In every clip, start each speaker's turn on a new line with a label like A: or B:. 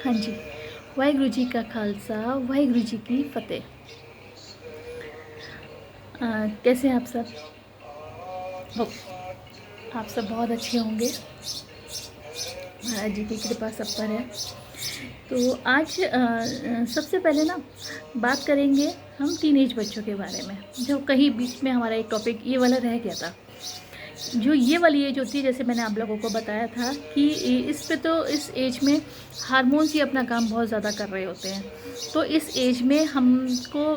A: हाँ जी, वाहिगुरु जी का खालसा, वाहिगुरु जी की फ़तेह। कैसे हैं आप सब? होप आप सब बहुत अच्छे होंगे। महाराज जी की कृपा सब पर है। तो आज सबसे पहले ना बात करेंगे हम टीनेज बच्चों के बारे में, जो कहीं बीच में हमारा एक टॉपिक ये वाला रह गया था। जो ये वाली एज होती है, जैसे मैंने आप लोगों को बताया था कि इस पे तो इस एज में हार्मोन्स ही अपना काम बहुत ज़्यादा कर रहे होते हैं। तो इस एज में हमको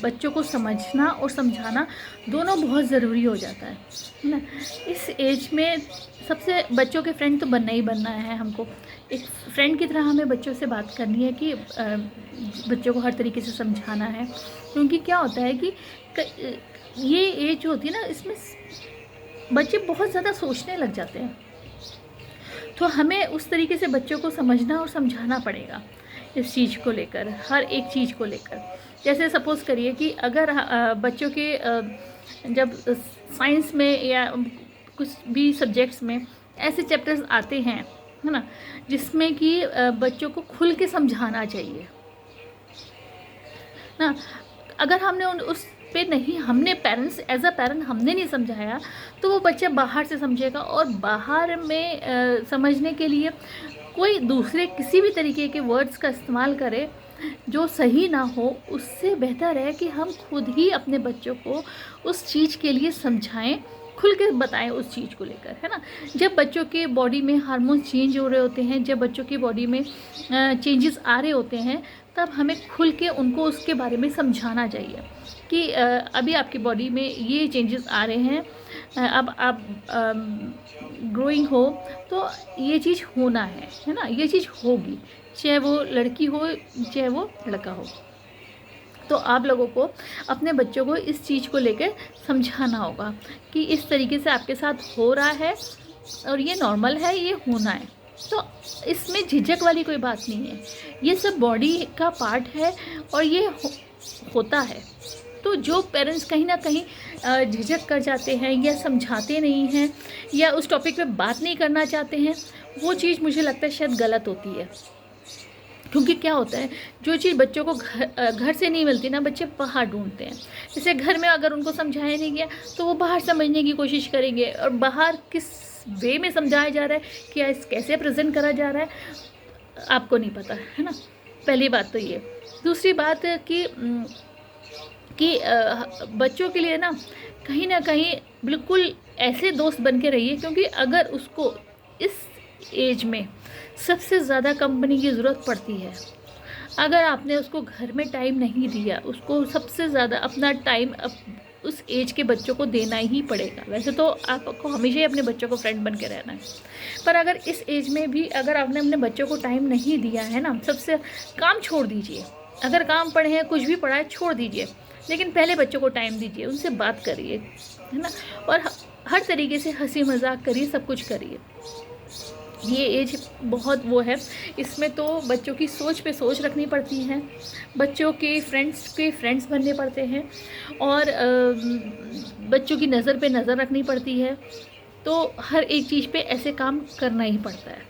A: बच्चों को समझना और समझाना दोनों बहुत ज़रूरी हो जाता है ना। इस एज में सबसे बच्चों के फ्रेंड तो बनना ही बनना है हमको। एक फ्रेंड की तरह हमें बच्चों से बात करनी है कि बच्चों को हर तरीके से समझाना है। क्योंकि क्या होता है कि ये एज होती है ना, इसमें बच्चे बहुत ज़्यादा सोचने लग जाते हैं। तो हमें उस तरीके से बच्चों को समझना और समझाना पड़ेगा इस चीज़ को लेकर, हर एक चीज़ को लेकर। जैसे सपोज़ करिए कि अगर बच्चों के जब साइंस में या कुछ भी सब्जेक्ट्स में ऐसे चैप्टर्स आते हैं, है ना, जिसमें कि बच्चों को खुल के समझाना चाहिए ना। अगर हमने उस पे नहीं, हमने पेरेंट्स एज अ पेरेंट हमने नहीं समझाया, तो वो बच्चा बाहर से समझेगा। और बाहर में समझने के लिए कोई दूसरे किसी भी तरीके के वर्ड्स का इस्तेमाल करे जो सही ना हो, उससे बेहतर है कि हम खुद ही अपने बच्चों को उस चीज़ के लिए समझाएं, खुल के बताएं उस चीज़ को लेकर, है ना। जब बच्चों के बॉडी में हार्मोन्स चेंज हो रहे होते हैं, जब बच्चों की बॉडी में चेंजेस आ रहे होते हैं, तब हमें खुल के उनको उसके बारे में समझाना चाहिए कि अभी आपकी बॉडी में ये चेंजेस आ रहे हैं, अब आप ग्रोइंग हो तो ये चीज़ होना है ना, ये चीज़ होगी, चाहे वो लड़की हो चाहे वो लड़का हो। तो आप लोगों को अपने बच्चों को इस चीज़ को लेकर समझाना होगा कि इस तरीके से आपके साथ हो रहा है और ये नॉर्मल है, ये होना है। तो इसमें झिझक वाली कोई बात नहीं है, ये सब बॉडी का पार्ट है और ये होता है। तो जो पेरेंट्स कहीं ना कहीं झिझक कर जाते हैं या समझाते नहीं हैं या उस टॉपिक पे बात नहीं करना चाहते हैं, वो चीज़ मुझे लगता है शायद गलत होती है। क्योंकि क्या होता है, जो चीज़ बच्चों को घर से नहीं मिलती ना, बच्चे बाहर ढूंढते हैं। जैसे घर में अगर उनको समझाया नहीं गया तो वो बाहर समझने की कोशिश करेंगे, और बाहर किस वे में समझाया जा रहा है, क्या कैसे प्रेजेंट करा जा रहा है, आपको नहीं पता, है ना। पहली बात तो ये। दूसरी बात कि बच्चों के लिए ना कहीं बिल्कुल ऐसे दोस्त बन के रहिए, क्योंकि अगर उसको इस एज में सबसे ज़्यादा कंपनी की ज़रूरत पड़ती है। अगर आपने उसको घर में टाइम नहीं दिया, उसको सबसे ज़्यादा अपना टाइम उस एज के बच्चों को देना ही पड़ेगा। वैसे तो आपको हमेशा ही अपने बच्चों को फ्रेंड बन के रहना है, पर अगर इस एज में भी अगर आपने अपने बच्चों को टाइम नहीं दिया है ना, सबसे काम छोड़ दीजिए। अगर काम पढ़े हैं, कुछ भी पढ़ा है, छोड़ दीजिए, लेकिन पहले बच्चों को टाइम दीजिए, उनसे बात करिए, है ना। और हर तरीके से हंसी मजाक करिए, सब कुछ करिए। ये एज बहुत वो है, इसमें तो बच्चों की सोच पे सोच रखनी पड़ती है, बच्चों के फ्रेंड्स बनने पड़ते हैं, और बच्चों की नज़र पे नज़र रखनी पड़ती है। तो हर एक चीज़ पे ऐसे काम करना ही पड़ता है।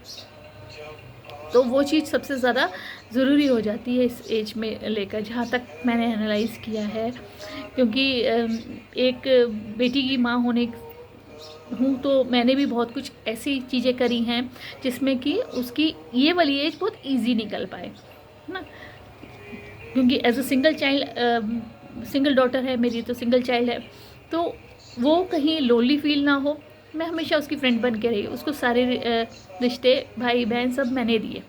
A: तो वो चीज़ सबसे ज़्यादा ज़रूरी हो जाती है इस एज में लेकर, जहाँ तक मैंने एनालाइज़ किया है। क्योंकि एक बेटी की माँ होने हूँ, तो मैंने भी बहुत कुछ ऐसी चीज़ें करी हैं जिसमें कि उसकी ये वाली एज बहुत इजी निकल पाए, है ना। क्योंकि एज अ सिंगल डॉटर है मेरी, तो सिंगल चाइल्ड है, तो वो कहीं लोनली फील ना हो, मैं हमेशा उसकी फ्रेंड बन के रही। उसको सारे रिश्ते, भाई बहन सब मैंने दिए।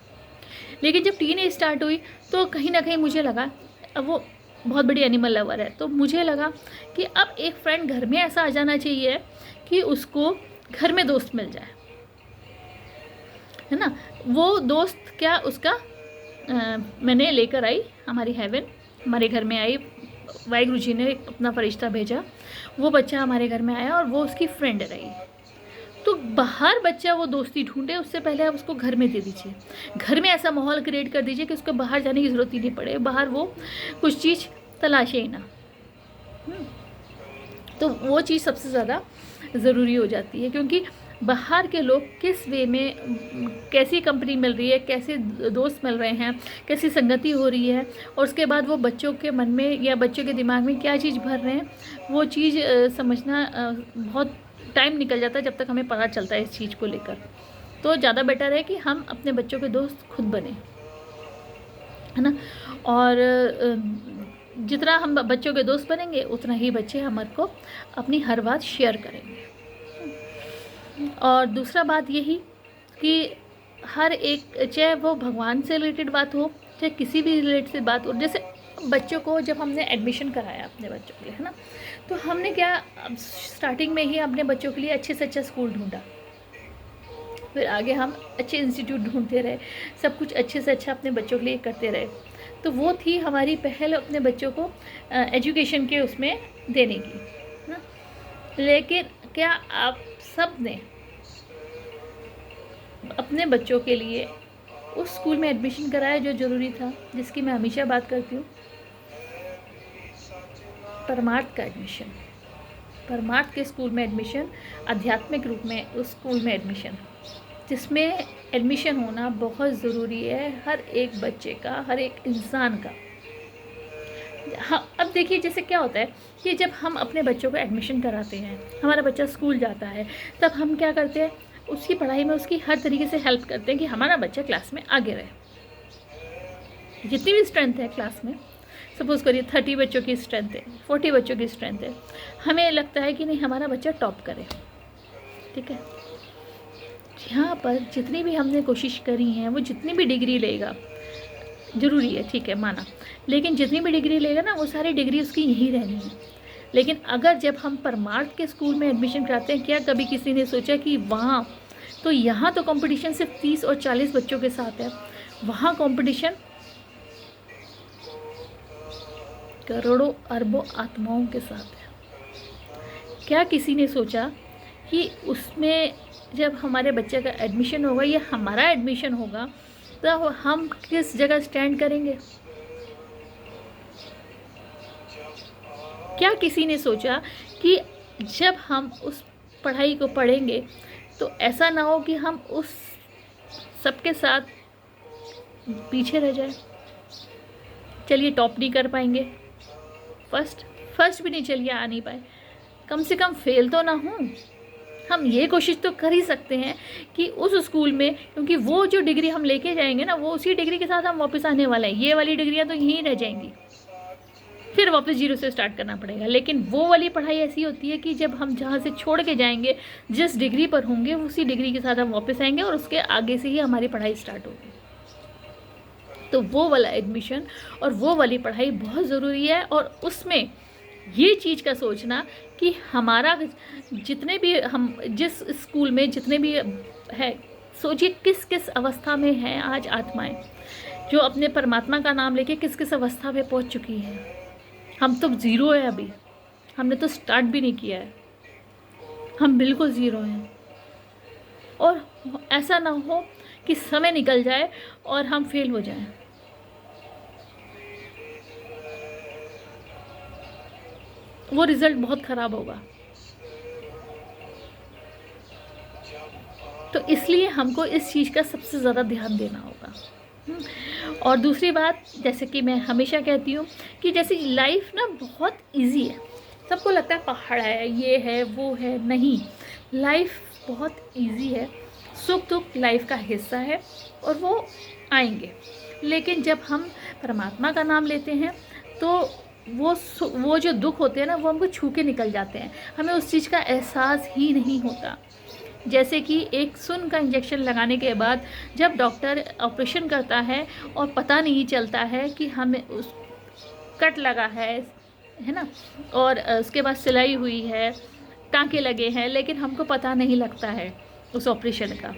A: लेकिन जब टीन एज स्टार्ट हुई तो कहीं ना कहीं मुझे लगा, अब वो बहुत बड़ी एनिमल लवर है, तो मुझे लगा कि अब एक फ्रेंड घर में ऐसा आ जाना चाहिए कि उसको घर में दोस्त मिल जाए, है ना। वो दोस्त क्या, उसका मैंने लेकर आई, हमारी हेवन हमारे घर में आई, वाहिगुरु जी ने अपना फरिश्ता भेजा, वो बच्चा हमारे घर में आया और वो उसकी फ्रेंड रही। तो बाहर बच्चा वो दोस्ती ढूंढे, उससे पहले आप उसको घर में दे दीजिए। घर में ऐसा माहौल क्रिएट कर दीजिए कि उसको बाहर जाने की ज़रूरत ही नहीं पड़े, बाहर वो कुछ चीज़ तलाशे ही ना। तो वो चीज़ सबसे ज़्यादा ज़रूरी हो जाती है, क्योंकि बाहर के लोग किस वे में, कैसी कंपनी मिल रही है, कैसे दोस्त मिल रहे हैं, कैसी संगति हो रही है, और उसके बाद वो बच्चों के मन में या बच्चों के दिमाग में क्या चीज़ भर रहे हैं, वो चीज़ समझना बहुत टाइम निकल जाता है जब तक हमें पता चलता है इस चीज़ को लेकर। तो ज़्यादा बेटर है कि हम अपने बच्चों के दोस्त खुद बने, है ना। और जितना हम बच्चों के दोस्त बनेंगे उतना ही बच्चे हमारे को अपनी हर बात शेयर करेंगे। और दूसरा बात यही कि हर एक, चाहे वो भगवान से रिलेटेड बात हो, चाहे किसी भी रिलेटेड बात हो, जैसे बच्चों को जब हमने एडमिशन कराया अपने बच्चों के लिए, है ना, तो हमने क्या, स्टार्टिंग में ही अपने बच्चों के लिए अच्छे से अच्छा स्कूल ढूंढा, फिर आगे हम अच्छे इंस्टीट्यूट ढूंढते रहे, सब कुछ अच्छे से अच्छा अपने बच्चों के लिए करते रहे। तो वो थी हमारी पहल अपने बच्चों को एजुकेशन के उसमें देने की, है ना। लेकिन क्या आप सब ने अपने बच्चों के लिए उस स्कूल में एडमिशन कराया जो ज़रूरी था, जिसकी मैं हमेशा बात करती हूँ, परमार्थ का एडमिशन, परमार्थ के स्कूल में एडमिशन, आध्यात्मिक रूप में उस स्कूल में एडमिशन, जिसमें एडमिशन होना बहुत ज़रूरी है हर एक बच्चे का, हर एक इंसान का। हाँ, अब देखिए जैसे क्या होता है कि जब हम अपने बच्चों को एडमिशन कराते हैं, हमारा बच्चा स्कूल जाता है, तब हम क्या करते हैं, उसकी पढ़ाई में उसकी हर तरीके से हेल्प करते हैं कि हमारा बच्चा क्लास में आगे रहे। जितनी भी स्ट्रेंथ है क्लास में, सपोज़ करिए 30 बच्चों की स्ट्रेंथ है, 40 बच्चों की स्ट्रेंथ है, हमें लगता है कि नहीं हमारा बच्चा टॉप करे, ठीक है। यहाँ पर जितनी भी हमने कोशिश करी है, वो जितनी भी डिग्री लेगा, ज़रूरी है, ठीक है, माना, लेकिन जितनी भी डिग्री लेगा ना, वो सारी डिग्री उसकी यहीं रहनी है। लेकिन अगर जब हम परमार्थ के स्कूल में एडमिशन कराते हैं, क्या कभी किसी ने सोचा कि वहाँ तो, यहाँ तो कंपटीशन सिर्फ 30 और 40 बच्चों के साथ है, वहाँ कंपटीशन करोड़ों अरबों आत्माओं के साथ है। क्या किसी ने सोचा कि उसमें जब हमारे बच्चे का एडमिशन होगा या हमारा एडमिशन होगा, तो हम किस जगह स्टैंड करेंगे? क्या किसी ने सोचा कि जब हम उस पढ़ाई को पढ़ेंगे तो ऐसा ना हो कि हम उस सबके साथ पीछे रह जाए? चलिए टॉप नहीं कर पाएंगे, फर्स्ट भी नहीं, चलिए आ नहीं पाए, कम से कम फेल तो ना हो। हम ये कोशिश तो कर ही सकते हैं कि उस स्कूल में, क्योंकि वो जो डिग्री हम लेके जाएंगे ना, वो उसी डिग्री के साथ हम वापस आने वाले हैं। ये वाली डिग्रियां तो यहीं रह जाएंगी, फिर वापस जीरो से स्टार्ट करना पड़ेगा। लेकिन वो वाली पढ़ाई ऐसी होती है कि जब हम जहाँ से छोड़ के जाएंगे, जिस डिग्री पर होंगे, उसी डिग्री के साथ हम वापस आएंगे और उसके आगे से ही हमारी पढ़ाई स्टार्ट होगी। तो वो वाला एडमिशन और वो वाली पढ़ाई बहुत ज़रूरी है। और उसमें ये चीज़ का सोचना कि हमारा जितने भी, हम जिस स्कूल में जितने भी है, सोचिए किस किस अवस्था में हैं आज आत्माएं जो अपने परमात्मा का नाम लेके किस किस अवस्था में पहुंच चुकी हैं। हम तो ज़ीरो है, अभी हमने तो स्टार्ट भी नहीं किया है, हम बिल्कुल ज़ीरो हैं। और ऐसा ना हो कि समय निकल जाए और हम फेल हो जाएं। वो रिज़ल्ट बहुत ख़राब होगा। तो इसलिए हमको इस चीज़ का सबसे ज़्यादा ध्यान देना होगा। और दूसरी बात, जैसे कि मैं हमेशा कहती हूँ कि जैसे लाइफ ना बहुत इजी है, सबको लगता है पहाड़ है, ये है, वो है, नहीं, लाइफ बहुत इजी है। सुख दुख लाइफ का हिस्सा है और वो आएंगे। लेकिन जब हम परमात्मा का नाम लेते हैं तो वो जो दुख होते हैं ना, वो हमको छू के निकल जाते हैं, हमें उस चीज़ का एहसास ही नहीं होता। जैसे कि एक सुन का इंजेक्शन लगाने के बाद जब डॉक्टर ऑपरेशन करता है और पता नहीं चलता है कि हमें उस कट लगा है ना, और उसके बाद सिलाई हुई है, टाँके लगे हैं, लेकिन हमको पता नहीं लगता है उस ऑपरेशन का,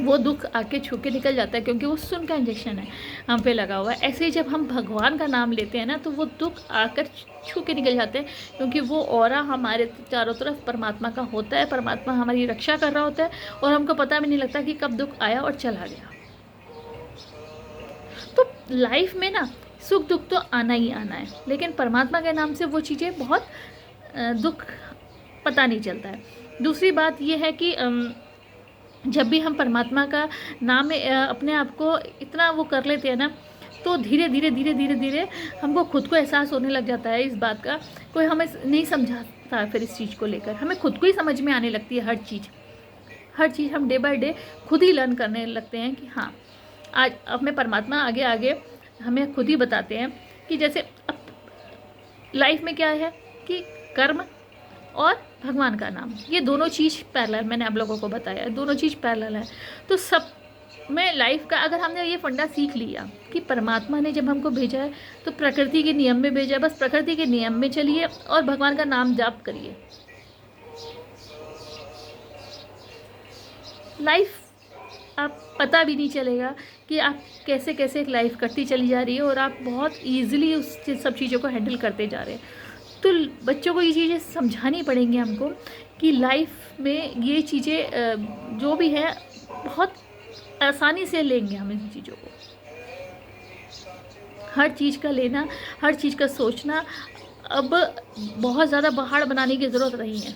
A: वो दुख आके छू के निकल जाता है, क्योंकि वो सुन का इंजेक्शन है हम पे लगा हुआ है। ऐसे ही जब हम भगवान का नाम लेते हैं ना, तो वो दुख आकर छू के निकल जाते हैं, क्योंकि वो ऑरा हमारे चारों तरफ परमात्मा का होता है, परमात्मा हमारी रक्षा कर रहा होता है और हमको पता भी नहीं लगता कि कब दुख आया और चला गया। तो लाइफ में ना सुख दुख तो आना ही आना है, लेकिन परमात्मा के नाम से वो चीज़ें बहुत दुख पता नहीं चलता है। दूसरी बात ये है कि जब भी हम परमात्मा का नाम में अपने आप को इतना वो कर लेते हैं ना, तो धीरे धीरे धीरे धीरे धीरे हमको खुद को एहसास होने लग जाता है इस बात का। कोई हमें नहीं समझाता फिर इस चीज़ को लेकर, हमें खुद को ही समझ में आने लगती है हर चीज़ हम डे बाय डे खुद ही लर्न करने लगते हैं कि हाँ, आज अपने परमात्मा आगे आगे हमें खुद ही बताते हैं कि जैसे अब लाइफ में क्या है कि कर्म और भगवान का नाम, ये दोनों चीज़ पैरेलल, मैंने आप लोगों को बताया दोनों चीज़ पैरेलल है। तो सब में लाइफ का अगर हमने ये फंडा सीख लिया कि परमात्मा ने जब हमको भेजा है तो प्रकृति के नियम में भेजा है, बस प्रकृति के नियम में चलिए और भगवान का नाम जाप करिए, लाइफ आप पता भी नहीं चलेगा कि आप कैसे कैसे एक लाइफ कटती चली जा रही है और आप बहुत ईजिली उस सब चीज़ों को हैंडल करते जा रहे हैं। तो बच्चों को ये चीज़ें समझानी पड़ेंगी हमको कि लाइफ में ये चीज़ें जो भी है बहुत आसानी से लेंगे हम इन चीज़ों को, हर चीज़ का लेना, हर चीज़ का सोचना। अब बहुत ज़्यादा पहाड़ बनाने की ज़रूरत नहीं है,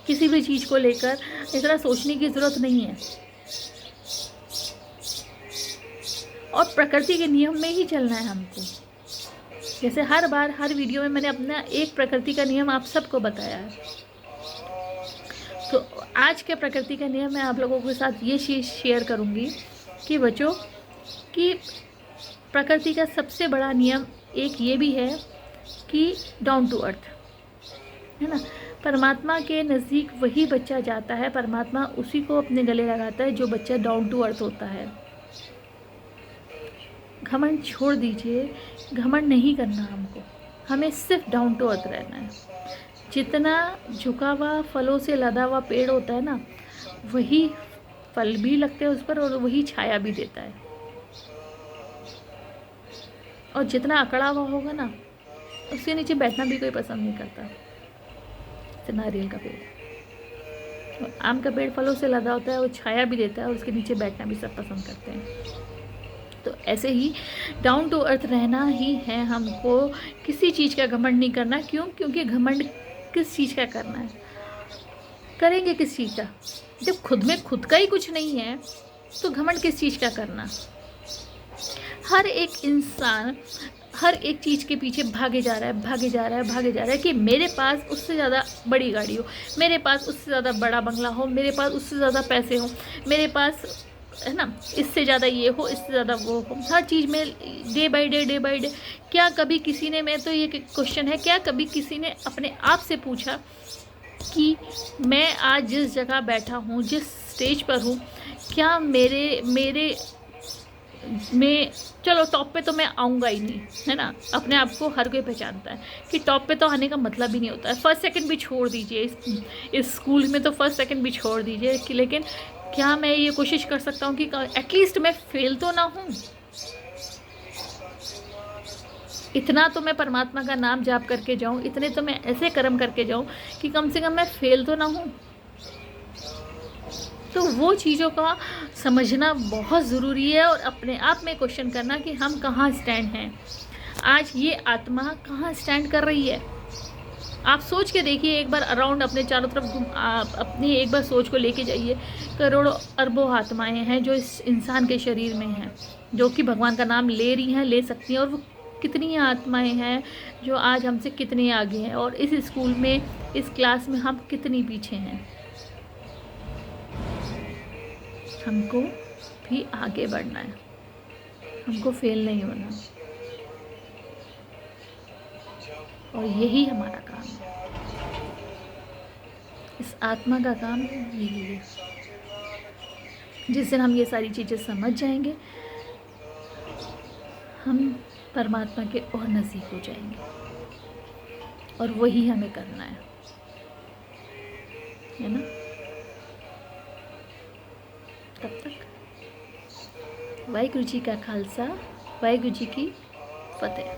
A: किसी भी चीज़ को लेकर इतना सोचने की ज़रूरत नहीं है और प्रकृति के नियम में ही चलना है हमको। जैसे हर बार हर वीडियो में मैंने अपना एक प्रकृति का नियम आप सबको बताया है, तो आज के प्रकृति का नियम मैं आप लोगों के साथ ये चीज़ शेयर करूँगी कि बच्चों कि प्रकृति का सबसे बड़ा नियम एक ये भी है कि डाउन टू अर्थ, है ना। परमात्मा के नज़दीक वही बच्चा जाता है, परमात्मा उसी को अपने गले लगाता है जो बच्चा डाउन टू अर्थ होता है। घमंड छोड़ दीजिए, घमंड नहीं करना हमको, हमें सिर्फ डाउन टू अर्थ रहना है। जितना झुका हुआ फलों से लदा हुआ पेड़ होता है ना, वही फल भी लगते हैं उस पर और वही छाया भी देता है। और जितना अकड़ा हुआ होगा ना, उसके नीचे बैठना भी कोई पसंद नहीं करता। जैसे नारियल का पेड़, आम का पेड़ फलों से लदा होता है, वो छाया भी देता है और उसके नीचे बैठना भी सब पसंद करते हैं। तो ऐसे ही डाउन टू अर्थ रहना ही है हमको, किसी चीज़ का घमंड नहीं करना। क्यों? क्योंकि घमंड किस चीज़ का करना है, करेंगे किस चीज़ का? जब खुद में खुद का ही कुछ नहीं है तो घमंड किस चीज़ का करना? हर एक इंसान हर एक चीज़ के पीछे भागे जा रहा है कि मेरे पास उससे ज़्यादा बड़ी गाड़ी हो, मेरे पास उससे ज़्यादा बड़ा बंगला हो, मेरे पास उससे ज़्यादा पैसे हो, मेरे पास, है ना, इससे ज़्यादा ये हो, इससे ज़्यादा वो हो। हर चीज़ में डे बाय डे क्या कभी किसी ने, मैं तो ये क्वेश्चन है, क्या कभी किसी ने अपने आप से पूछा कि मैं आज जिस जगह बैठा हूँ, जिस स्टेज पर हूँ, क्या मेरे में, चलो टॉप पे तो मैं आऊँगा ही नहीं, है ना। अपने आप को हर कोई पहचानता है कि टॉप पे तो आने का मतलब ही नहीं होता है। फर्स्ट सेकंड भी छोड़ दीजिए, इस स्कूल में तो फर्स्ट सेकंड भी छोड़ दीजिए कि, लेकिन क्या मैं ये कोशिश कर सकता हूँ कि एटलीस्ट मैं फेल तो ना हूँ? इतना तो मैं परमात्मा का नाम जाप करके जाऊँ, इतने तो मैं ऐसे कर्म करके जाऊँ कि कम से कम मैं फेल तो ना हूँ। तो वो चीज़ों का समझना बहुत ज़रूरी है और अपने आप में क्वेश्चन करना कि हम कहाँ स्टैंड हैं, आज ये आत्मा कहाँ स्टैंड कर रही है। आप सोच के देखिए एक बार, अराउंड अपने चारों तरफ आप अपनी एक बार सोच को लेके जाइए। करोड़ों अरबों आत्माएं हैं जो इस इंसान के शरीर में हैं, जो कि भगवान का नाम ले रही हैं, ले सकती हैं। और वो कितनी आत्माएं हैं जो आज हमसे कितनी आगे हैं, और इस स्कूल में, इस क्लास में हम कितनी पीछे हैं। हमको भी आगे बढ़ना है, हमको फेल नहीं होना, और यही हमारा काम है। इस आत्मा का काम यही है। जिस दिन हम ये सारी चीज़ें समझ जाएंगे, हम परमात्मा के और नज़दीक हो जाएंगे, और वही हमें करना है ना। तब तक वाहिगुरु जी का खालसा, वाहिगुरु जी की फतेह।